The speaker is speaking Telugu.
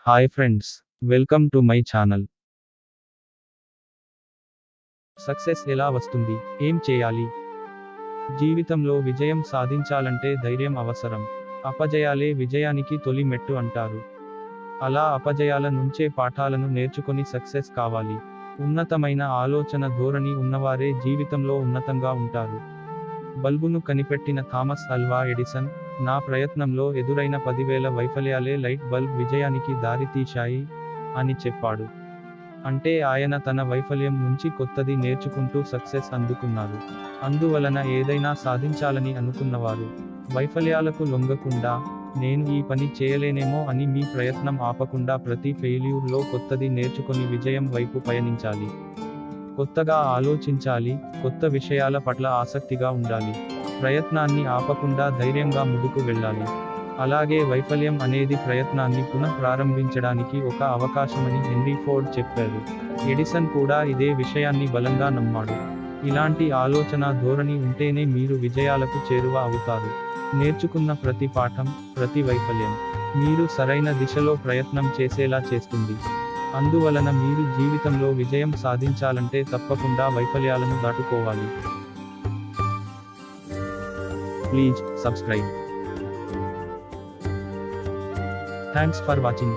Hi friends, welcome to my channel. Success ఎలా వస్తుంది? ఏం చేయాలి? జీవితంలో విజయం సాధించాలంటే ధైర్యం అవసరం. అపజయాలే విజయానికి తొలి మెట్టు అంటారు. అలా అపజయాల నుంచే పాఠాలను నేర్చుకొని సక్సెస్ కావాలి. ఉన్నతమైన ఆలోచన ధోరణి ఉన్నవారే జీవితంలో ఉన్నతంగా ఉంటారు. బల్బును కనిపెట్టిన థామస్ అల్వా ఎడిసన్, నా ప్రయత్నంలో ఎదురైన 10,000 వైఫల్యాలే లైట్ బల్బ్ విజయానికి దారితీశాయి అని చెప్పాడు. అంటే ఆయన తన వైఫల్యం నుంచి కొత్తది నేర్చుకుంటూ సక్సెస్ అందుకున్నారు. అందువలన ఏదైనా సాధించాలని అనుకున్నవారు వైఫల్యాలకు లొంగకుండా, నేను ఈ పని చేయలేనేమో అని మీ ప్రయత్నం ఆపకుండా ప్రతి ఫెయిల్యూర్లో కొత్తది నేర్చుకొని విజయం వైపు పయనించాలి. కొత్తగా ఆలోచించాలి, కొత్త విషయాల పట్ల ఆసక్తిగా ఉండాలి. ప్రయత్నాన్ని ఆపకుండా ధైర్యంగా ముందుకు వెళ్ళాలి. అలాగే వైఫల్యం అనేది ప్రయత్నాన్ని పునః ప్రారంభించడానికి ఒక అవకాశమని హెన్రీ ఫోర్డ్ చెప్పారు. ఎడిసన్ కూడా ఇదే విషయాన్ని బలంగా నమ్మాడు. ఇలాంటి ఆలోచన ధోరణి ఉంటేనే మీరు విజయాలకు చేరువ అవుతారు. నేర్చుకున్న ప్రతి పాఠం, ప్రతి వైఫల్యం మీరు సరైన దిశలో ప్రయత్నం చేసేలా చేస్తుంది. అందువలన మీరు జీవితంలో విజయం సాధించాలంటే తప్పకుండా వైఫల్యాలను దాటుకోవాలి. Please subscribe. Thanks for watching.